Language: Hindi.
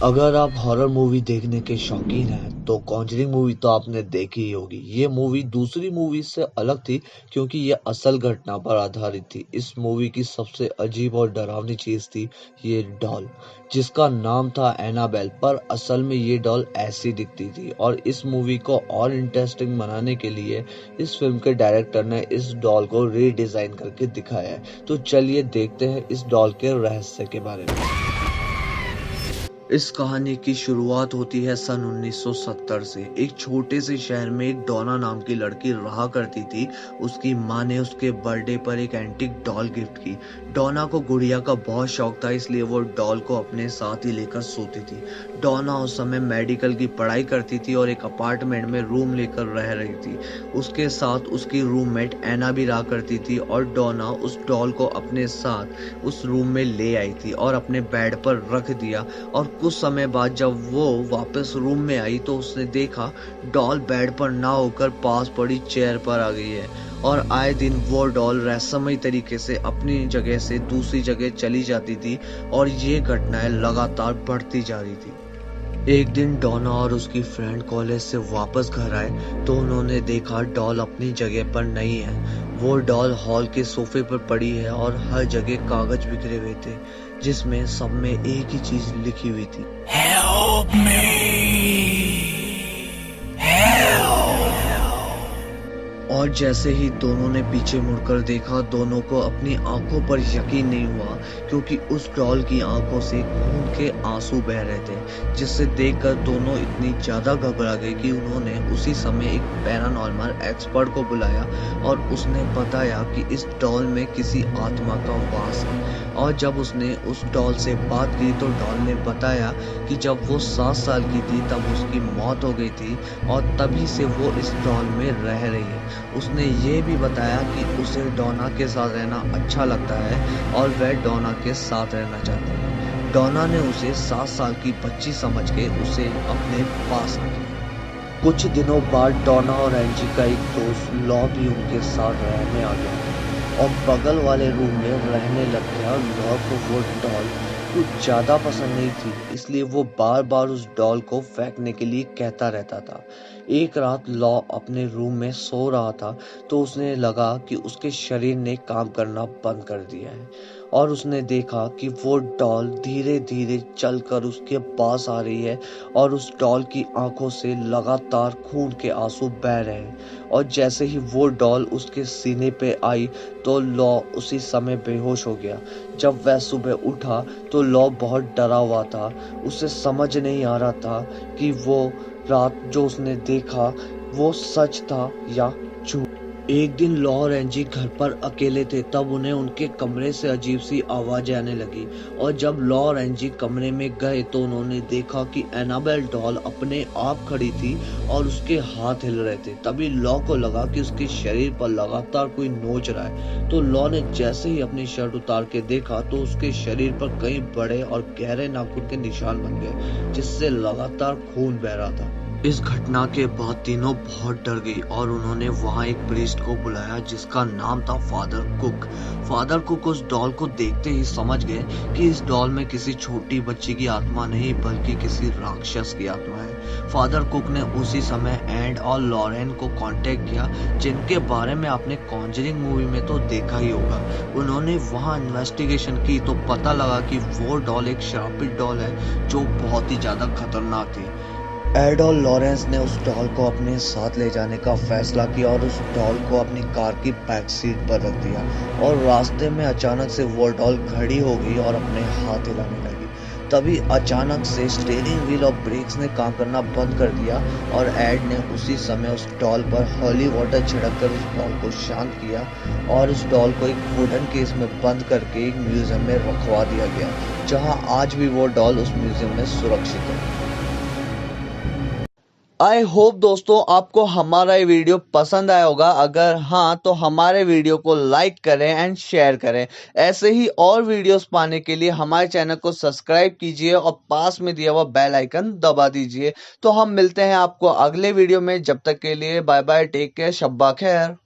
अगर आप हॉरर मूवी देखने के शौकीन हैं तो कॉन्जरिंग मूवी तो आपने देखी ही होगी। ये मूवी दूसरी मूवी से अलग थी क्योंकि ये असल घटना पर आधारित थी। इस मूवी की सबसे अजीब और डरावनी चीज थी ये डॉल, जिसका नाम था एनाबेल, पर असल में ये डॉल ऐसी दिखती थी। और इस मूवी को और इंटरेस्टिंग बनाने के लिए इस फिल्म के डायरेक्टर ने इस डॉल को रीडिजाइन करके दिखाया है। तो चलिए देखते हैं इस डॉल के रहस्य के बारे में। इस कहानी की शुरुआत होती है सन 1970 से। एक छोटे से शहर में एक डोना नाम की लड़की रहा करती थी। उसकी माँ ने उसके बर्थडे पर एक एंटीक डॉल गिफ्ट की। डोना को गुड़िया का बहुत शौक था, इसलिए वो डॉल को अपने साथ ही लेकर सोती थी। डोना उस समय मेडिकल की पढ़ाई करती थी और एक अपार्टमेंट में रूम लेकर रह रही थी। उसके साथ उसकी रूममेट एना भी रहा करती थी और डोना उस डॉल को अपने साथ उस रूम में ले आई थी और अपने बेड पर रख दिया। और कुछ समय बाद जब वो वापस रूम में आई तो उसने देखा डॉल बेड पर ना होकर पास पड़ी चेयर पर आ गई है। और आए दिन वो डॉल रहस्यमय तरीके से अपनी जगह से दूसरी जगह चली जाती थी और ये घटनाएं लगातार बढ़ती जा रही थी। एक दिन डोना और उसकी फ्रेंड कॉलेज से वापस घर आए तो उन्होंने देखा डॉल अपनी जगह पर नहीं है। वो डॉल हॉल के सोफे पर पड़ी है और हर जगह कागज बिखरे हुए थे जिसमें सब में एक ही चीज लिखी हुई थी, Help me! और जैसे ही दोनों ने पीछे मुड़कर देखा, दोनों को अपनी आंखों पर यकीन नहीं हुआ क्योंकि उस डॉल की आंखों से खून के आंसू बह रहे थे, जिससे देखकर दोनों इतनी ज्यादा घबरा गए कि उन्होंने उसी समय एक पैरानॉर्मल एक्सपर्ट को बुलाया और उसने बताया कि इस डॉल में किसी आत्मा का वास है। और जब उसने उस डॉल से बात की तो डॉल ने बताया कि जब वो 7 साल की थी तब उसकी मौत हो गई थी और तभी से वो इस डॉल में रह रही है। उसने ये भी बताया कि उसे डोना के साथ रहना अच्छा लगता है और वह डोना के साथ रहना चाहती है। डोना ने उसे 7 साल की बच्ची समझ के उसे अपने पास रखा। कुछ दिनों बाद डोना और एंजी का एक दोस्त लॉ भी उनके साथ रहने आ गया और बगल वाले रूम में रहने लग गया। लॉ को वो डॉल कुछ ज्यादा पसंद नहीं थी, इसलिए वो बार बार उस डॉल को फेंकने के लिए कहता रहता था। एक रात लॉ अपने रूम में सो रहा था तो उसने लगा कि उसके शरीर ने काम करना बंद कर दिया है और उसने देखा कि वो डॉल धीरे धीरे चलकर उसके पास आ रही है और उस डॉल की आंखों से लगातार खून के आंसू बह रहे हैं। और जैसे ही वो डॉल उसके सीने पे आई तो लॉ उसी समय बेहोश हो गया। जब वह सुबह उठा तो लॉ बहुत डरा हुआ था। उसे समझ नहीं आ रहा था कि वो रात जो उसने देखा वो सच था या झूठ। एक दिन लॉ और एंजी घर पर अकेले थे, तब उन्हें उनके कमरे से अजीब सी आवाजें आने लगी। और जब लॉ और एंजी कमरे में गए तो उन्होंने देखा कि एनाबेल डॉल अपने आप खड़ी थी और उसके हाथ हिल रहे थे। तभी लॉ को लगा कि उसके शरीर पर लगातार कोई नोच रहा है। तो लॉ ने जैसे ही अपनी शर्ट उतार के देखा तो उसके शरीर पर कई बड़े और गहरे नाखून के निशान बन गए जिससे लगातार खून बह रहा था। इस घटना के बाद तीनों बहुत डर गई और उन्होंने वहां एक प्रीस्ट को बुलाया जिसका नाम था फादर कुक। फादर कुक उस डॉल को देखते ही समझ गए कि इस डॉल में किसी छोटी बच्ची की आत्मा नहीं बल्कि किसी राक्षस की आत्मा है। फादर कुक ने उसी समय एंड और लॉरेन को कांटेक्ट किया, जिनके बारे में आपने कॉन्जरिंग मूवी में तो देखा ही होगा। उन्होंने वहां इन्वेस्टिगेशन की तो पता लगा कि वो डॉल एक श्रापित डॉल है जो बहुत ही ज्यादा खतरनाक थी। एड और लॉरेंस ने उस डॉल को अपने साथ ले जाने का फैसला किया और उस डॉल को अपनी कार की बैक सीट पर रख दिया। और रास्ते में अचानक से वो डॉल खड़ी हो गई और अपने हाथ हिलाने लगी। तभी अचानक से स्टीयरिंग व्हील और ब्रेक्स ने काम करना बंद कर दिया और एड ने उसी समय उस डॉल पर हॉली वाटर छिड़ककर उस डॉल को शांत किया और उस डॉल को एक वुडन केस में बंद करके एक म्यूजियम में रखवा दिया गया, जहां आज भी वो डॉल उस म्यूजियम में सुरक्षित है। आई होप दोस्तों आपको हमारा ये वीडियो पसंद आया होगा। अगर हाँ तो हमारे वीडियो को लाइक करें एंड शेयर करें। ऐसे ही और वीडियोस पाने के लिए हमारे चैनल को सब्सक्राइब कीजिए और पास में दिया हुआ बेल आइकन दबा दीजिए। तो हम मिलते हैं आपको अगले वीडियो में। जब तक के लिए बाय बाय, टेक केयर, शब्बा खैर।